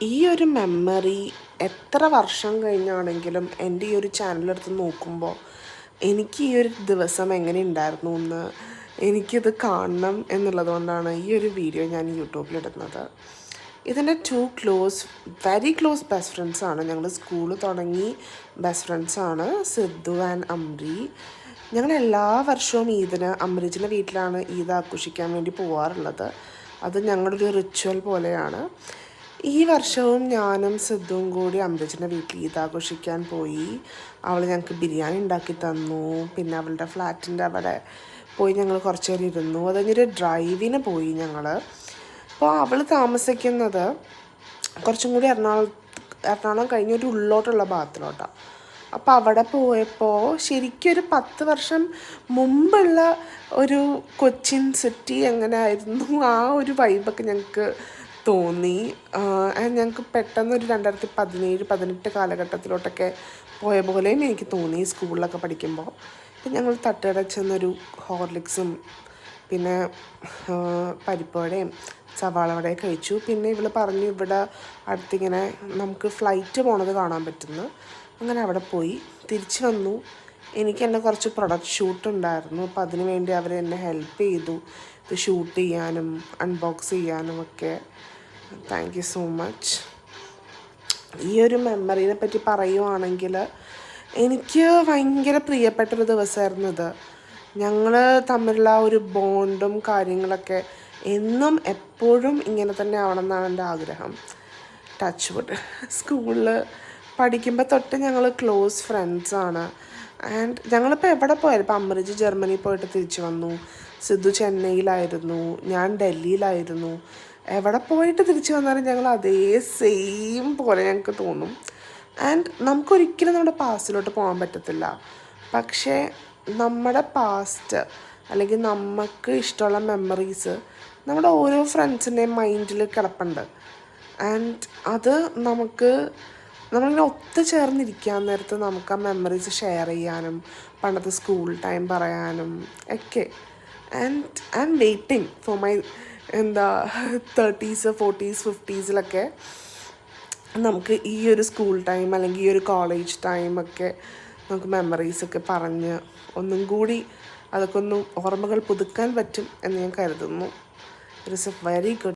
ഈ ഒരു മെമ്മറി എത്ര വർഷം കഴിഞ്ഞാണെങ്കിലും എൻ്റെ ഈ ഒരു ചാനലെടുത്ത് നോക്കുമ്പോൾ എനിക്ക് ഈ ഒരു ദിവസം എങ്ങനെ ഉണ്ടായിരുന്നു എന്ന് എനിക്കിത് കാണണം എന്നുള്ളതുകൊണ്ടാണ് ഈ ഒരു വീഡിയോ ഞാൻ യൂട്യൂബിലിടുന്നത്. ഇതിൻ്റെ വെരി ക്ലോസ് ബെസ്റ്റ് ഫ്രണ്ട്സാണ്. ഞങ്ങൾ സ്കൂൾ തുടങ്ങി ബെസ്റ്റ് ഫ്രണ്ട്സാണ്, സിദ്ധു ആൻഡ് അമ്രി. ഞങ്ങൾ എല്ലാ വർഷവും ഈദിന് അമ്രിജിൻ്റെ വീട്ടിലാണ് ഈദ് ആഘോഷിക്കാൻ വേണ്ടി പോകാറുള്ളത്. അത് ഞങ്ങളുടെ ഒരു റിച്വൽ പോലെയാണ്. ഈ വർഷവും ഞാനും സിദ്ധുവും കൂടി അമ്രിജിൻ്റെ വീട്ടിൽ ഈദ് ആഘോഷിക്കാൻ പോയി. അവൾ ഞങ്ങൾക്ക് ബിരിയാണി ഉണ്ടാക്കി തന്നു. പിന്നെ അവളുടെ ഫ്ലാറ്റിൻ്റെ അവിടെ പോയി ഞങ്ങൾ കുറച്ച് നേരം ഇരുന്നു. അത് കഴിഞ്ഞൊരു ഡ്രൈവിന് പോയി ഞങ്ങൾ. അപ്പോൾ അവൾ താമസിക്കുന്നത് കുറച്ചും കൂടി എറണാകുളം കഴിഞ്ഞൊരു ഉള്ളോട്ടുള്ള ഭാഗത്തിലോട്ടാണ്. അപ്പോൾ അവിടെ പോയപ്പോൾ ശരിക്കും ഒരു 10 വർഷം മുമ്പുള്ള ഒരു കൊച്ചിൻ സിറ്റി എങ്ങനെ ആയിരുന്നു ആ ഒരു വൈബൊക്കെ ഞങ്ങൾക്ക് തോന്നി. ഞങ്ങൾക്ക് പെട്ടെന്നൊരു 2017-18 കാലഘട്ടത്തിലോട്ടൊക്കെ പോയ പോലെയും എനിക്ക് തോന്നി സ്കൂളിലൊക്കെ പഠിക്കുമ്പോൾ. അപ്പം ഞങ്ങൾ തട്ടുകട ഹോർലിക്സും പിന്നെ പരിപ്പുവടയും സവാളവടയും കഴിച്ചു. പിന്നെ ഇവൾ പറഞ്ഞു ഇവിടെ അടുത്തിങ്ങനെ നമുക്ക് ഫ്ലൈറ്റ് പോണത് കാണാൻ പറ്റുന്നു. അങ്ങനെ അവിടെ പോയി തിരിച്ചു വന്നു. എനിക്ക് എൻ്റെ കുറച്ച് പ്രൊഡക്റ്റ് ഷൂട്ട് ഉണ്ടായിരുന്നു. അപ്പോൾ അതിന് വേണ്ടി അവർ എന്നെ ഹെൽപ്പ് ചെയ്തു, ഇത് ഷൂട്ട് ചെയ്യാനും അൺബോക്സ് ചെയ്യാനും ഒക്കെ. Thank you so much. ഈ ഒരു മെമ്മറീനെ പറ്റി പറയുവാണെങ്കിൽ എനിക്ക് ഭയങ്കര പ്രിയപ്പെട്ടൊരു ദിവസമായിരുന്നു ഇത്. ഞങ്ങൾ തമ്മിലുള്ള ഒരു ബോണ്ടും കാര്യങ്ങളൊക്കെ എന്നും എപ്പോഴും ഇങ്ങനെ തന്നെ ആവണമെന്നാണ് എൻ്റെ ആഗ്രഹം. Touch wood. സ്കൂളിൽ പഠിക്കുമ്പോൾ തൊട്ട് ഞങ്ങൾ ക്ലോസ് ഫ്രണ്ട്സാണ്. ആൻഡ് ഞങ്ങളിപ്പോൾ എവിടെ പോയാലും, ഇപ്പോൾ അമ്രിജ് ജർമ്മനി പോയിട്ട് തിരിച്ചു വന്നു, സിദ്ധു ചെന്നൈയിലായിരുന്നു, ഞാൻ ഡൽഹിയിലായിരുന്നു. എവിടെ പോയിട്ട് തിരിച്ചു വന്നാലും ഞങ്ങൾ അതേ സെയിം പോലെ ഞങ്ങൾക്ക് തോന്നും. ആൻഡ് നമുക്കൊരിക്കലും നമ്മുടെ പാസ്റ്റിലോട്ട് പോകാൻ പറ്റത്തില്ല. പക്ഷേ നമ്മുടെ പാസ്റ്റ് അല്ലെങ്കിൽ നമുക്ക് ഇഷ്ടമുള്ള മെമ്മറീസ് നമ്മുടെ ഓരോ ഫ്രണ്ട്സിൻ്റെയും മൈൻഡിൽ കിടപ്പുണ്ട്. ആൻഡ് അത് നമ്മളിങ്ങനെ ഒത്തുചേർന്നിരിക്കാൻ നേരത്ത് നമുക്ക് ആ മെമ്മറീസ് ഷെയർ ചെയ്യാനും പണ്ടത്തെ സ്കൂൾ ടൈം പറയാനും ഒക്കെ. And I am waiting for my 30s 40s 50s നമുക്ക് ഈ ഒരു സ്കൂൾ ടൈം അല്ലെങ്കിൽ ഈ ഒരു കോളേജ് ടൈമൊക്കെ നമുക്ക് മെമ്മറീസൊക്കെ പറഞ്ഞ് ഒന്നും കൂടി അതൊക്കെ ഓർമ്മകൾ പുതുക്കാൻ പറ്റും എന്ന് ഞാൻ കരുതുന്നു. It is A very good